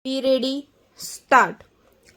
Be ready start.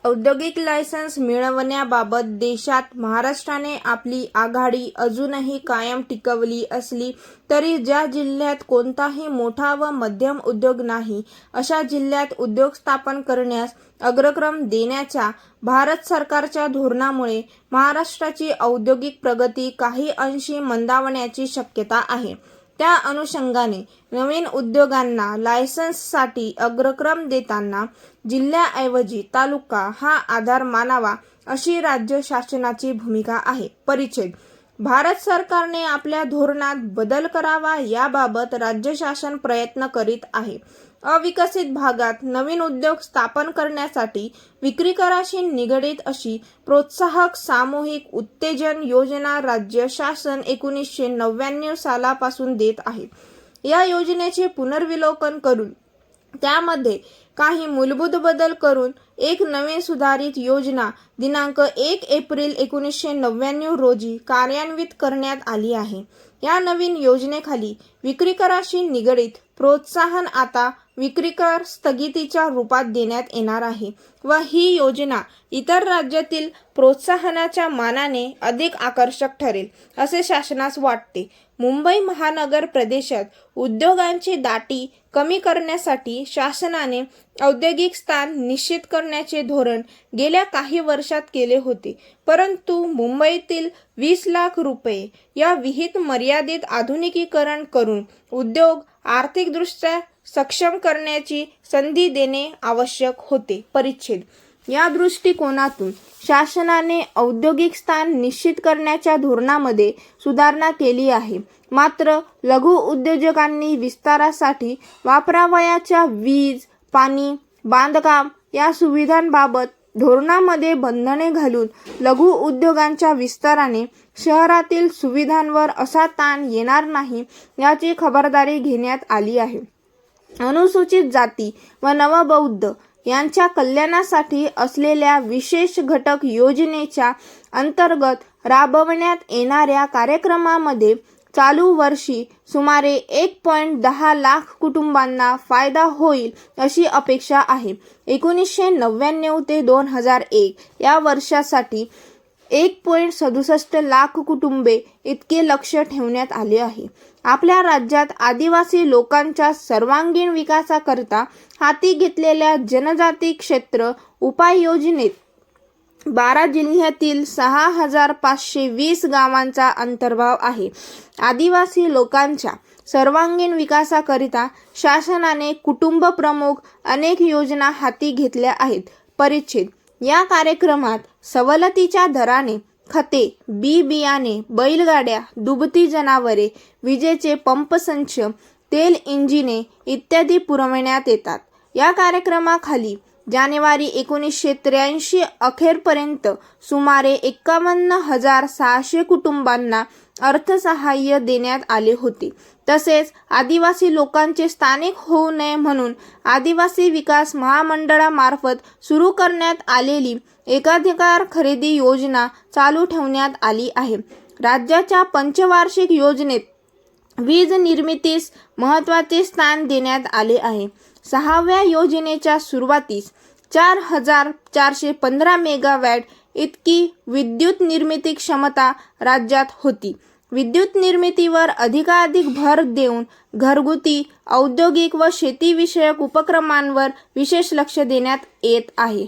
औद्योगिक licence मिळवण्याबाबत देशात महाराष्ट्राने आपली आघाडी अजूनही कायम टिकवली असली तरी ज्या जिल्ह्यात कोणताही मोठा व मध्यम उद्योग नाही अशा जिल्ह्यात उद्योग स्थापन करण्यास अग्रक्रम देण्याच्या भारत सरकारच्या धोरणामुळे महाराष्ट्राची औद्योगिक प्रगती काही अंशी मंदावण्याची शक्यता आहे। त्या अनुषंगाने नवीन उद्योगांना लायसन्ससाठी अग्रक्रम देताना जिल्ह्याऐवजी तालुका हा आधार मानावा अशी राज्य शासनाची भूमिका आहे। परिच्छेद भारत सरकारने आपल्या धोरणात बदल करावा याबाबत राज्य शासन प्रयत्न करीत आहे। अविकसित भागात नवीन उद्योग स्थापन करण्यासाठी विक्री कराशी निगडीत अशी प्रोत्साहक सामूहिक उत्तेजन योजना राज्य शासन 1999 सालापासून देत आहे। या योजनेचे पुनर्विलोकन करून त्यामध्ये काही मूलभूत बदल करून एक नवीन सुधारित योजना दिनांक 1 एप्रिल 1999 रोजी कार्यान्वित करण्यात आली आहे। या नवीन योजनेखाली विक्री कराशी निगडीत प्रोत्साहन आता विक्री कर स्थगितीच्या रूपात देण्यात येणार आहे व ही योजना इतर राज्यातील प्रोत्साहनाच्या मानाने अधिक आकर्षक ठरेल असे शासनास वाटते। मुंबई महानगर प्रदेशात उद्योगांची दाटी कमी करण्यासाठी शासनाने औद्योगिक स्थान निश्चित करण्याचे धोरण गेल्या काही वर्षात केले होते, परंतु मुंबईतील 20 लाख रुपये या विहित मर्यादित आधुनिकीकरण करून उद्योग आर्थिकदृष्ट्या सक्षम करण्याची संधी देणे आवश्यक होते। परिच्छेद या दृष्टिकोनातून शासनाने औद्योगिक स्थान निश्चित करण्याच्या धोरणामध्ये सुधारणा केली आहे। मात्र लघु उद्योजकांनी विस्तारासाठी वापरावयाच्या वीज, पाणी, बांधकाम या सुविधांबाबत धोरणामध्ये बंधने घालून लघु उद्योगांच्या विस्ताराने शहरातील सुविधांवर असा ताण येणार नाही याची खबरदारी घेण्यात आली आहे। अनुसूचित जाती व नवबौद्ध यांच्या कल्याणासाठी असलेल्या विशेष घटक योजनेच्या अंतर्गत राबवण्यात येणाऱ्या कार्यक्रमामध्ये चालू वर्षी सुमारे 1.10 लाख कुटुंबांना फायदा होईल अशी अपेक्षा आहे। 1999 ते 2001 या वर्षासाठी 1.67 लाख कुटुंबे इतके लक्ष्य ठेवण्यात आले आहे। आपल्या राज्यात आदिवासी लोकांच्या सर्वांगीण विकासाकरता हाती घेतलेल्या जनजाती क्षेत्र उपाययोजनेत 12 जिल्ह्यातील 6520 गावांचा अंतर्भाव आहे। आदिवासी लोकांच्या सर्वांगीण विकासाकरिता शासनाने कुटुंब प्रमुख अनेक योजना हाती घेतल्या आहेत। परिच्छेद या कार्यक्रमात सवलतीच्या दराने खते, बी बियाणे, बैलगाड्या, दुभती जनावरे, विजेचे पंपसंच, तेल इंजिने इत्यादी पुरविण्यात येतात। या कार्यक्रमाखाली जानेवारी 1983 अखेरपर्यंत सुमारे 51,600 कुटुंबांना अर्थसहाय्य देण्यात आले होते। तसेच आदिवासी लोकांचे स्थानिक होऊ नये म्हणून आदिवासी विकास महामंडळामार्फत सुरू करण्यात आलेली एकाधिकार खरेदी योजना चालू ठेवण्यात आली आहे। राज्याच्या पंचवार्षिक योजनेत वीज निर्मितीस महत्त्वाचे स्थान देण्यात आले आहे। 6व्या योजनेच्या सुरुवातीस 4415 मेगावॅट इतकी विद्युत निर्मिती क्षमता राज्यात होती। विद्युत निर्मितीवर अधिकाधिक भर देऊन घरगुती, औद्योगिक व शेतीविषयक उपक्रमांवर विशेष लक्ष देण्यात येत आहे।